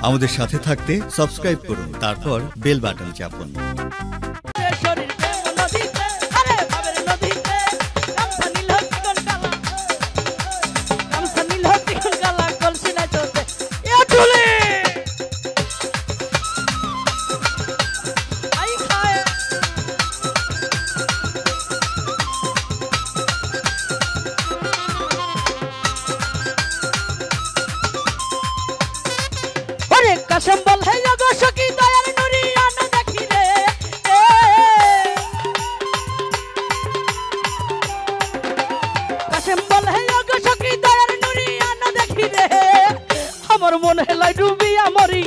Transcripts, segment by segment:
আমাদের সাথে থাকতে সাবস্ক্রাইব করুন, তারপর বেল বাটন চাপুন। कसम बल है जगो सकी दयाल नुरिया न देखी रे कसम बल है जगो सकी दयाल नुरिया न देखी रे हमर मन हेलाई डुबिया मरी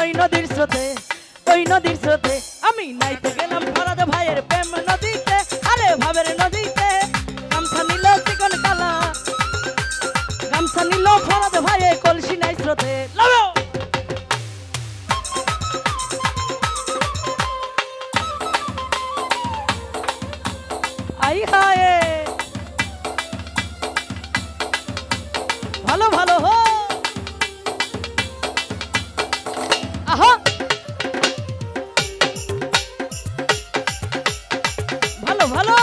ओई नदीर स्रोते আমি নাইতে গেলাম ফরাদ ভাইয়ের প্রেম নদীতে আরে ভাবের নদীতে গামছা নিল চিকন কালা গামছা নিল ফরাদ ভাইয়ে কলসি নাই স্রোতে লাও আই হায় ভালো ভালো হো আহা ভালো ভালো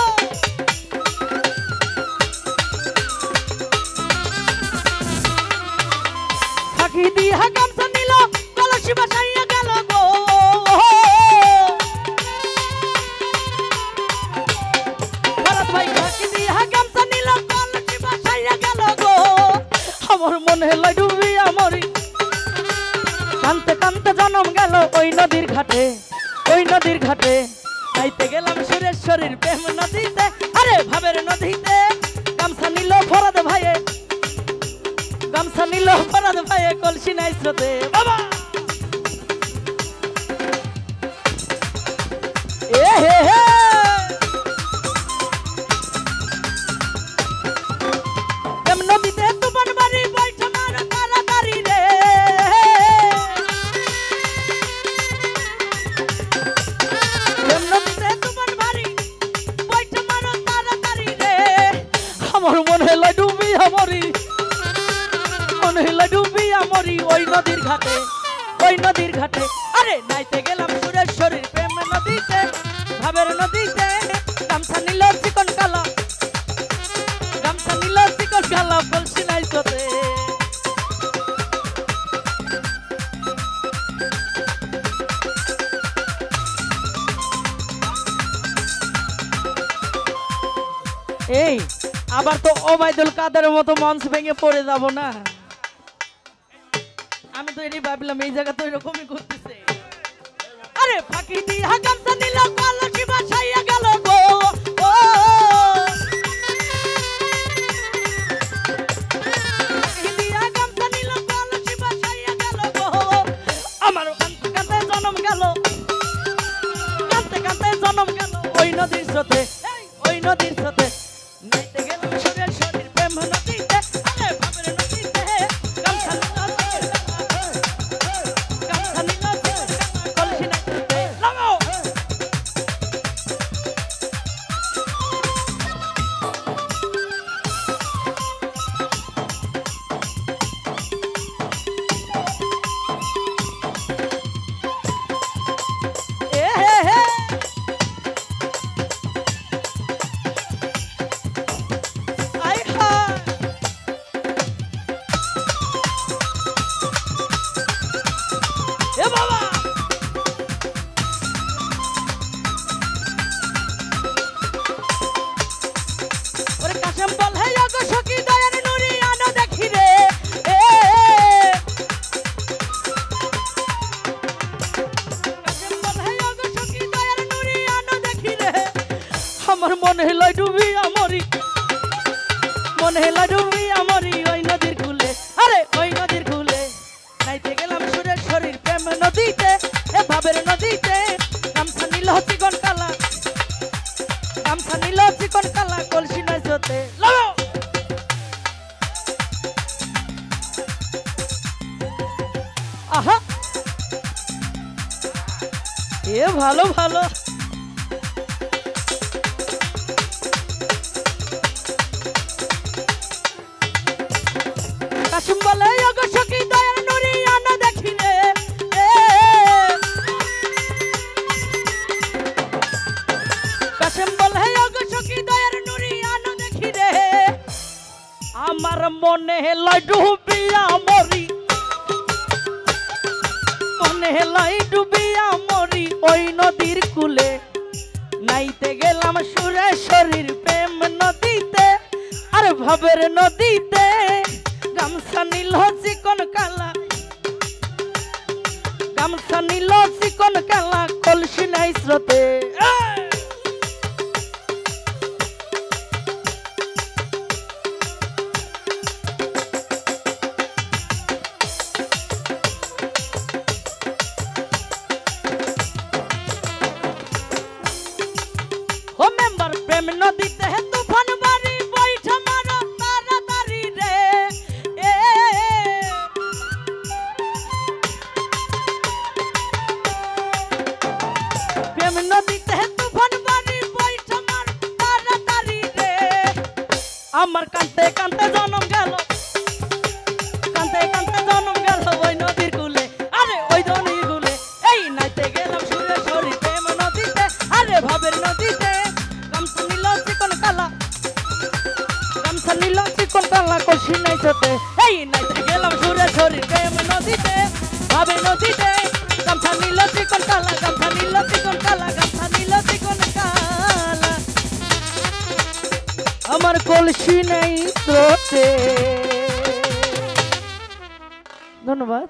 ফাঁকি দিয়া গামছা নিল কলসি বাসাইয়া গেল গো ভরত ভাই ফাঁকি দিয়া গামছা নিল কলসি বাসাইয়া গেল গো আমার মনে হলো ডুবিয়া মরি কানতে কানতে জনম গেল ওই নদীর ঘাটে আইতে গেলাম সুরেশ্বরীর প্রেম নদীতে আরে ভাবের নদীতে গামছা নিল ফরাদ ভাইয়ে কলসি নাই স্রোতে বাবা এ হে হে প্রেম নদীতে তুফান বাড়ি বইছে মার তাড়াতাড়ি রে প্রেম নদীতে তুফান বাড়ি বইছে মার তাড়াতাড়ি রে আমার মনে হলো ডুবিয়া মরি ওই নদীর ঘাটে আরে নাইতে গেলাম সুরেশ্বরীর প্রেম নদীতে ভাবের নদীতে গামছা নিল চিকন কালা কলসি নাই স্রোতে এই আবার তো ওবাইদুল কাদের মতো মঞ্চ ভেঙে পড়ে যাব না আমি তো এটাই ভাবলাম এই জায়গা তো এরকমই করতেছে আরে ফাঁকি দিয়া গামছা নিল কলসি বাসাইয়া গেল গো ও ফাঁকি দিয়া গামছা নিল কলসি বাসাইয়া গেল গো আমার কানতে কানতে জনম গেল ওই নদীর স্রোতে নাইতে গেলাম সুরেশ্বরীর প্রেম নদীতে আরে ভাবের নদীতে গামছা নিল কলসি নাই স্রোতে লাগাও এ হে হে আমার মনে হলো ডুবিয়া মরি ওই নদীর কূলে আরে ওই নদীর কূলে নাইতে গেলাম সুরেশ্বরীর প্রেম নদীতে এ ভাবের নদীতে গামছা নিল চিকন কালা কলসি নাই স্রোতে লাগাও আহা এ ভালো ভালো কাশিম বলে মনে লয় ডুবিয়া মরি, মনে লয় ডুবিয়া মরি ওই নদীর কূলে। নাইতে গেলাম সুরেশ্বরীর প্রেম নদীতে, আর ভাবের নদীতে। গামছা নীল চিকন কালা, গামছা নীল চিকন কালা, কলসি নাই স্রোতে। ও মেম্বার প্রেম নদীতে তুফান বাড়ি বৈঠা মারো তাড়াতাড়ি রে। প্রেম নদীতে তুফান বাড়ি বৈঠা মারো তাড়াতাড়ি রে। আমার কাঁদতে কাঁদতে জনম গেল, কাঁদতে কাঁদতে জনম গেল ওই নদীর কূলে, আরে ওই নদীর কূলে। এই নাইতে গেলাম সুরেশ্বরী প্রেম নদীতে, আরে ভাবের নদীতে। গামছা নীল চিকন কালা, গামছা নীল চিকন কালা, কলসি নাই স্রোতে। এই নাইতে গেলাম সুরেশ্বরী প্রেম নদীতে, ভাবের নদীতে। গামছা নীল চিকন কালা, গামছা নীল চিকন কালা, গামছা নীল চিকন কালা, আমার কলসি নাই স্রোতে। ধন্যবাদ।